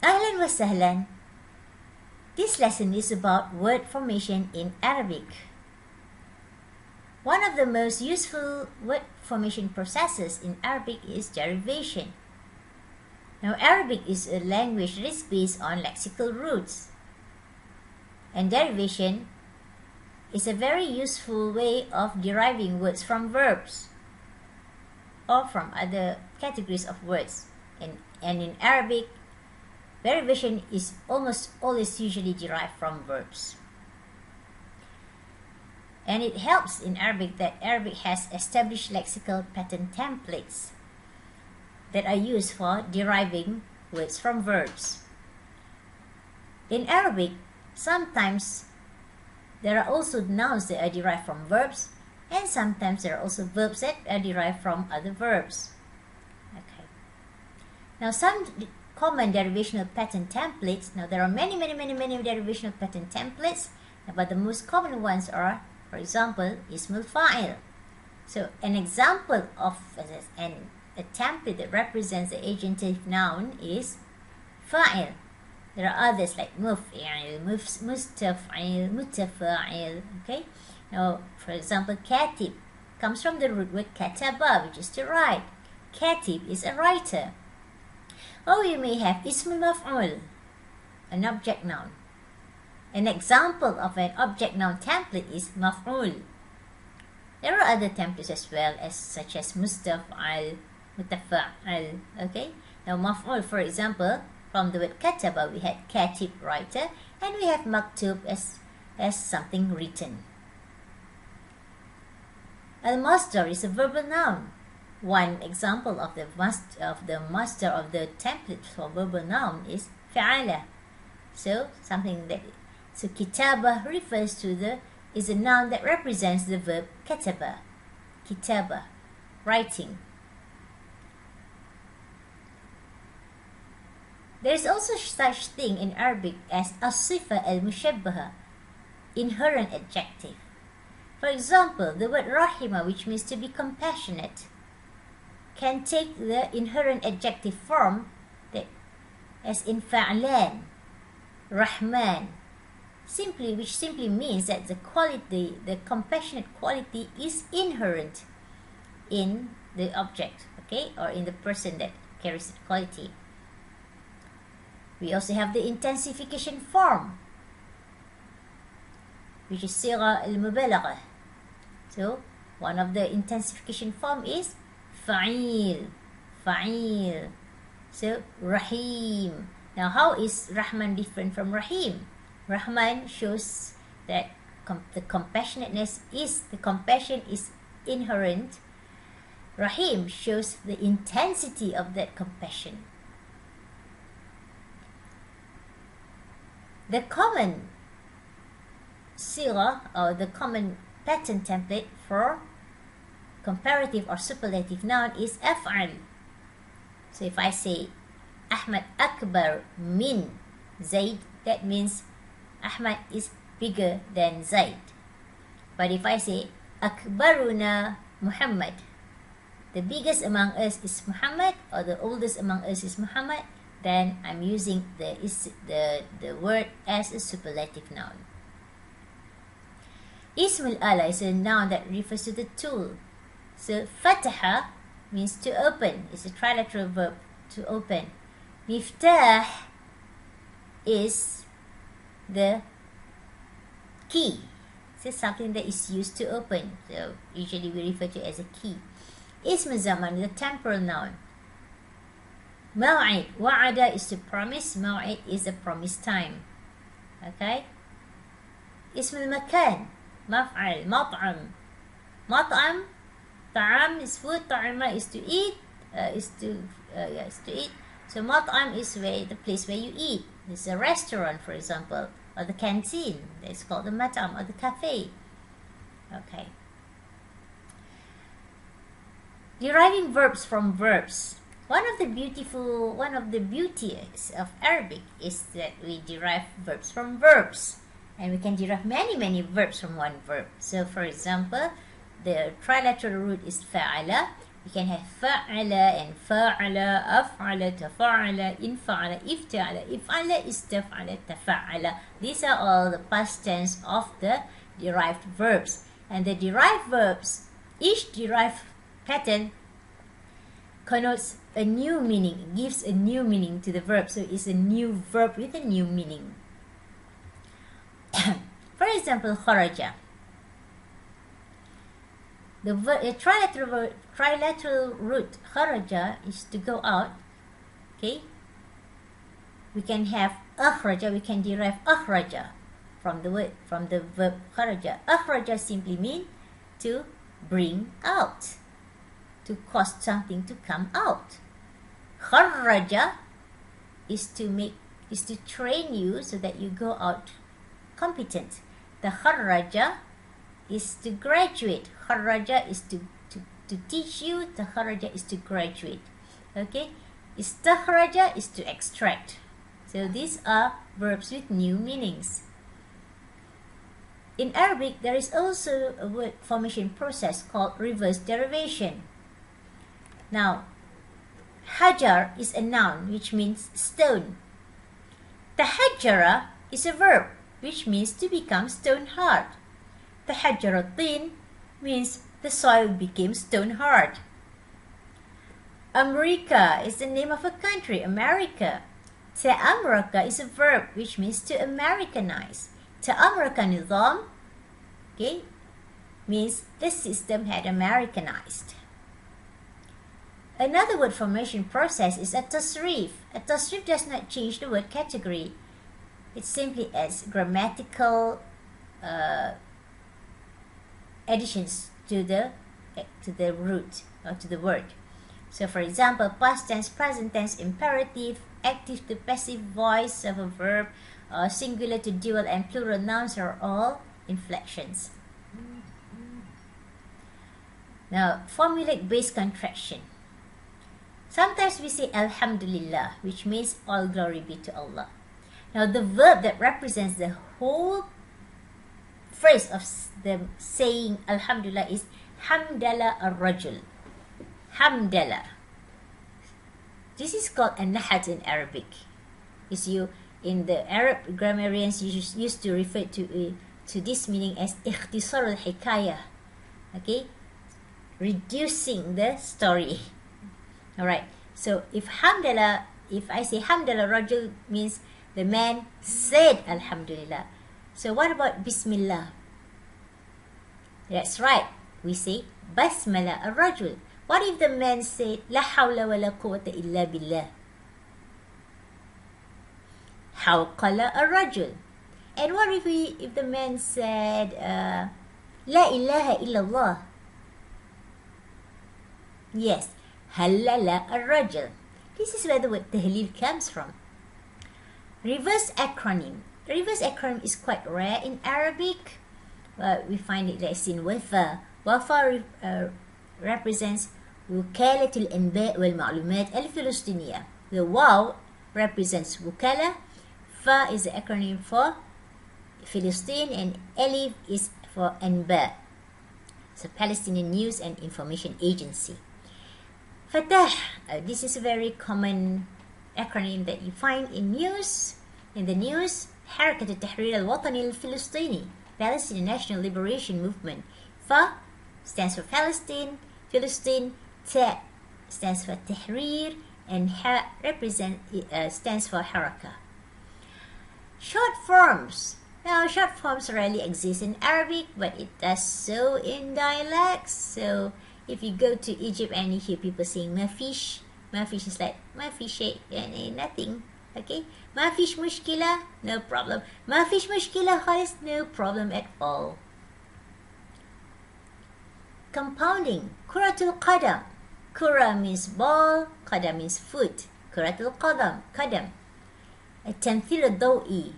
Ahlan wa sahlan. This lesson is about word formation in Arabic. One of the most useful word formation processes in Arabic is derivation. Now, Arabic is a language that is based on lexical roots. And derivation is a very useful way of deriving words from verbs or from other categories of words. And in Arabic, derivation is almost always usually derived from verbs. And it helps in Arabic that Arabic has established lexical pattern templates that are used for deriving words from verbs. In Arabic, sometimes there are also nouns that are derived from verbs, and sometimes there are also verbs that are derived from other verbs. Okay. Now, some common derivational pattern templates. Now, there are many derivational pattern templates, but the most common ones are, for example, ismul fa'il. So, an example of a template that represents the agentive noun is fa'il. There are others like muf'il, mustaf'il, mutafa'il. Okay. Now, for example, katib comes from the root word kataba, which is to write. Katib is a writer. Or you may have ismul maf'ul, an object noun. An example of an object noun template is maf'ul. There are other templates as well, such as mustaf'al, mutafa'al. Okay. Now, maf'ul, for example, from the word kataba, we had katib, writer, and we have maktub as something written. Al-masdar is a verbal noun. One example of the master of the template for verbal noun is fa'ala. So kitaba refers to is a noun that represents the verb kataba. Kitaba, writing. There is also such thing in Arabic as as-sifa al-mushabbaha, inherent adjective. For example, the word rahima, which means to be compassionate, can take the inherent adjective form as in fa'lan, rahman, which simply means that the compassionate quality is inherent in the object, okay, or in the person that carries that quality. We also have the intensification form, which is sigha al-mubalagha. So, one of the intensification form is fa'il. So, rahim. Now, how is Rahman different from Rahim? Rahman shows that the compassion is inherent. Rahim shows the intensity of that compassion. The common sigha, or the common pattern template for comparative or superlative noun is af'al. So if I say Ahmad akbar min Zaid, that means Ahmad is bigger than Zaid. But if I say akbaruna Muhammad, the biggest among us is Muhammad, or the oldest among us is Muhammad, then I'm using the word as a superlative noun. Ismul ala is a noun that refers to the tool. So fataha means to open. It's a trilateral verb, to open. Miftah is the key. It's something that is used to open. So usually we refer to it as a key. Ism zaman is a temporal noun. Maw'id, wa'ada is to promise. Maw'id is the promised time. Okay. Ism al-makan, maf'al, mat'am. Mat'am, ta'am is food. Ta'ama is to eat. Is to eat. So mat'am is the place where you eat. It's a restaurant, for example, or the canteen. It's called the mat'am, or the cafe. Okay. Deriving verbs from verbs. One of the beauties of Arabic is that we derive verbs from verbs. And we can derive many verbs from one verb. So, for example, the trilateral root is fa'ala. You can have fa'ala and fa'ala, af'ala, tafa'ala, infa'ala, ifta'ala, if'ala, istaf'ala, tafa'ala. These are all the past tense of the derived verbs. And the derived verbs, each derived pattern connotes a new meaning, gives a new meaning to the verb. So it's a new verb with a new meaning. For example, kharaja. The trilateral root kharaja is to go out. Okay. We can have akhraja. We can derive akhraja from the verb kharaja. Akhraja simply means to bring out, to cause something to come out. Kharaja is to train you so that you go out competent. The kharaja is to graduate. Kharaja is to teach you. The kharaja is to graduate. Okay. Istakhraja is to extract. So these are verbs with new meanings. In Arabic, there is also a word formation process called reverse derivation. Now, hajar is a noun which means stone. Tahajjara is a verb which means to become stone hard. Tahajjaratin means the soil became stone hard. America is the name of a country, America. Ta'amraka is a verb which means to Americanize. Ta'amraka nizam, okay, means the system had Americanized. Another word formation process is a tasrif. A tasrif does not change the word category. It simply adds grammatical additions to the root or to the word. So for example, past tense, present tense, imperative, active to passive voice of a verb, singular to dual and plural nouns are all inflections. Now, formulaic-based contraction. Sometimes we say Alhamdulillah, which means all glory be to Allah. Now, the verb that represents the whole phrase of the saying Alhamdulillah is Hamdala ar-Rajul. Hamdala. This is called a nahat in Arabic. In the Arab grammarians used to refer to this meaning as ikhtisar al-hikayah. Okay, reducing the story. All right. So if I say Hamdala Rajul means the man said Alhamdulillah. So what about Bismillah? That's right. We say Basmala ar-Rajul. What if the man said La hawla wa la quwwata illa billah? Hawqala ar-Rajul. And what if the man said La ilaha illallah? Yes, Halala ar-Rajul. This is where the word tahleel comes from. Reverse acronym. Reverse acronym is quite rare in Arabic. We find it like in Wafa. Wafa represents وكالة الأنباء والمعلومات الفلسطينية. The Waw represents Wukala. Fa is the acronym for Philistine, and Alif is for Anba. It's a Palestinian News and Information Agency. Fatah. This is a very common acronym that you find in news. In the news, حركة التحرير الوطني الفلسطيني, Palestinian National Liberation Movement. Fa stands for Palestine, Philistine. Ta stands for Tahrir, and Ha stands for Haraka. Short forms. Now, short forms rarely exist in Arabic, but it does so in dialects. So, if you go to Egypt and you hear people saying mafish is like mafish, nothing. Okay, mafish mushkila, no problem. Mafish mushkila khalis, no problem at all. Compounding. Kuratul qadam. Kura means ball, qadam means foot. Kuratul qadam, qadam. التمثيل الضوئي.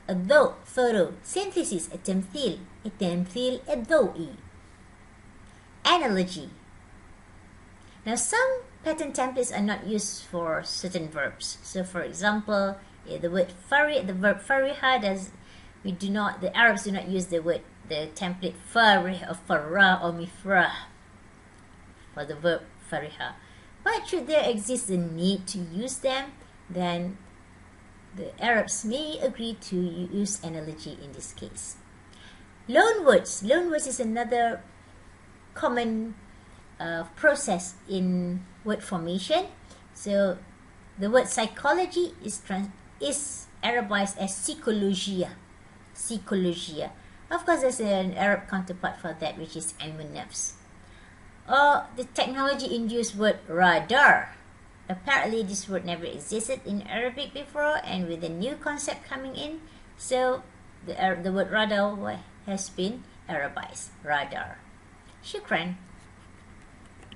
الضوء, photo. Synthesis, التمثيل الضوئي. Analogy. Now, some pattern templates are not used for certain verbs. So, for example, the verb fariha the Arabs do not use the template farih or farah or mifrah for the verb Fariha. But should there exist the need to use them, then the Arabs may agree to use analogy in this case. Loanwords. Loanwords is another common process in word formation. So the word psychology is Arabized as psychologia. Psychologia. Of course, there's an Arab counterpart for that, which is ilm nafs. Or the technology-induced word radar. Apparently, this word never existed in Arabic before, and with a new concept coming in, so the word radar has been Arabized. Radar. Shukran.